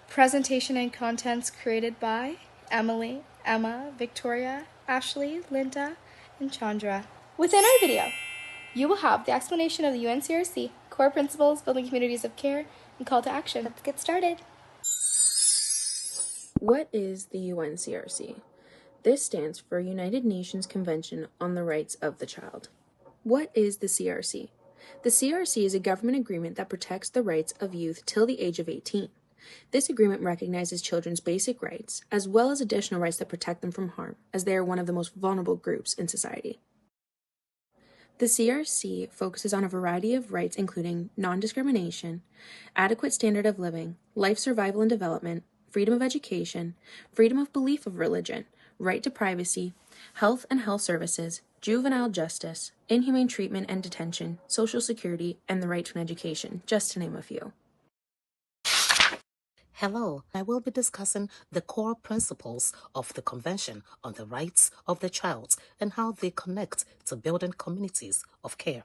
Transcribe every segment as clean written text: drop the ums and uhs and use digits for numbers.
Presentation and contents created by Emily, Emma, Victoria, Ashley, Linda, and Chandra. Within our video, you will have the explanation of the UNCRC, core principles, building communities of care, and call to action. Let's get started. What is the UNCRC? This stands for United Nations Convention on the Rights of the Child. What is the CRC? The CRC is a government agreement that protects the rights of youth till the age of 18. This agreement recognizes children's basic rights, as well as additional rights that protect them from harm, as they are one of the most vulnerable groups in society. The CRC focuses on a variety of rights including non-discrimination, adequate standard of living, life survival and development, freedom of education, freedom of belief of religion, right to privacy, health and health services, juvenile justice, inhumane treatment and detention, social security, and the right to an education, just to name a few. Hello, I will be discussing the core principles of the Convention on the Rights of the Child and how they connect to building communities of care.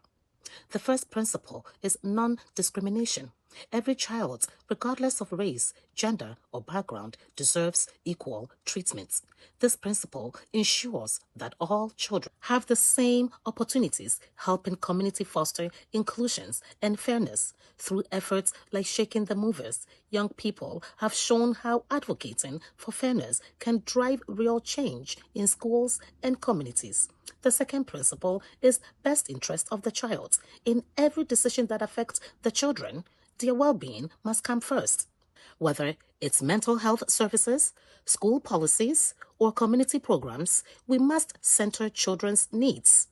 The first principle is non-discrimination. Every child, regardless of race, gender, or background, deserves equal treatment. This principle ensures that all children have the same opportunities, helping community foster inclusions and fairness. Through efforts like Shaking the Movers, young people have shown how advocating for fairness can drive real change in schools and communities. The second principle is best interest of the child. In every decision that affects the children, their well-being must come first. Whether it's mental health services, school policies, or community programs, we must center children's needs.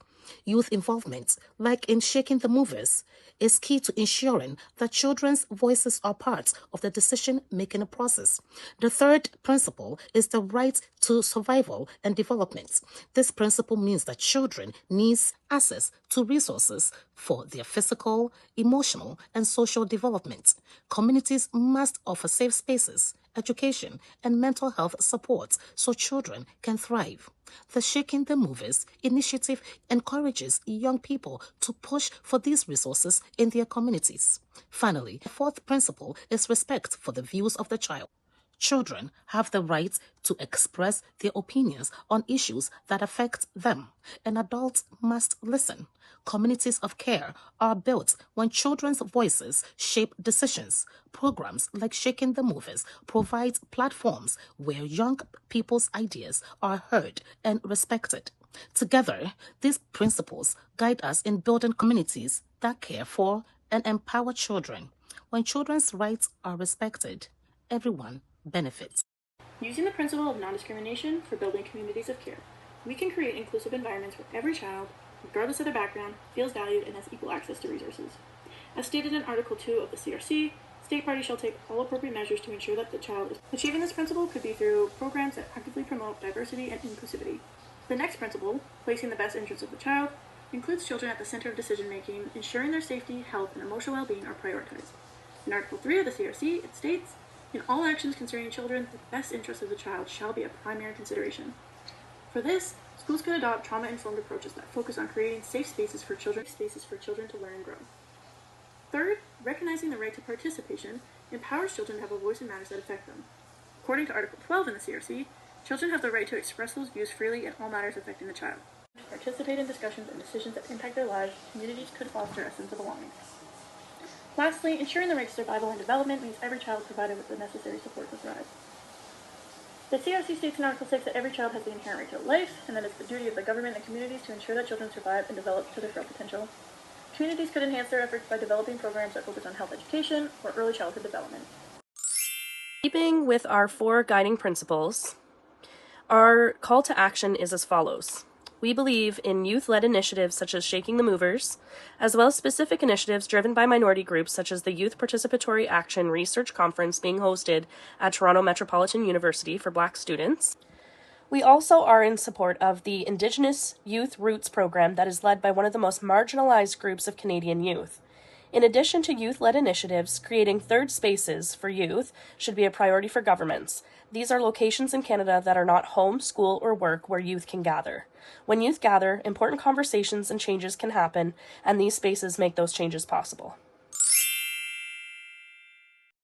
Youth involvement, like in Shaking the Movers, is key to ensuring that children's voices are part of the decision-making process. The third principle is the right to survival and development. This principle means that children need access to resources for their physical, emotional, and social development. Communities must offer safe spaces, education, and mental health support so children can thrive. The Shaking the Movers initiative encourages young people to push for these resources in their communities. Finally, the fourth principle is respect for the views of the child. Children have the right to express their opinions on issues that affect them, and adults must listen. Communities of care are built when children's voices shape decisions. Programs like Shaking the Movers provide platforms where young people's ideas are heard and respected. Together, these principles guide us in building communities that care for and empower children. When children's rights are respected, everyone benefits. Using the principle of non-discrimination for building communities of care, we can create inclusive environments where every child, regardless of their background, feels valued and has equal access to resources. As stated in Article 2 of the CRC, state parties shall take all appropriate measures to ensure that the child is achieving this principle could be through programs that actively promote diversity and inclusivity. The next principle, placing the best interests of the child, includes children at the center of decision-making, ensuring their safety, health, and emotional well-being are prioritized. In Article 3 of the CRC, it states, in all actions concerning children, the best interests of the child shall be a primary consideration. For this, schools could adopt trauma-informed approaches that focus on creating safe spaces for children to learn and grow. Third, recognizing the right to participation empowers children to have a voice in matters that affect them. According to Article 12 in the CRC, children have the right to express those views freely in all matters affecting the child. To participate in discussions and decisions that impact their lives, communities could foster a sense of belonging. Lastly, ensuring the right to survival and development means every child is provided with the necessary support to thrive. The CRC states in Article 6 that every child has the inherent right to life, and that it's the duty of the government and communities to ensure that children survive and develop to their full potential. Communities could enhance their efforts by developing programs that focus on health education or early childhood development. Keeping with our 4 guiding principles, our call to action is as follows. We believe in youth-led initiatives such as Shaking the Movers, as well as specific initiatives driven by minority groups such as the Youth Participatory Action Research Conference being hosted at Toronto Metropolitan University for Black students. We also are in support of the Indigenous Youth Roots program that is led by one of the most marginalized groups of Canadian youth. In addition to youth-led initiatives, creating third spaces for youth should be a priority for governments. These are locations in Canada that are not home, school, or work where youth can gather. When youth gather, important conversations and changes can happen, and these spaces make those changes possible.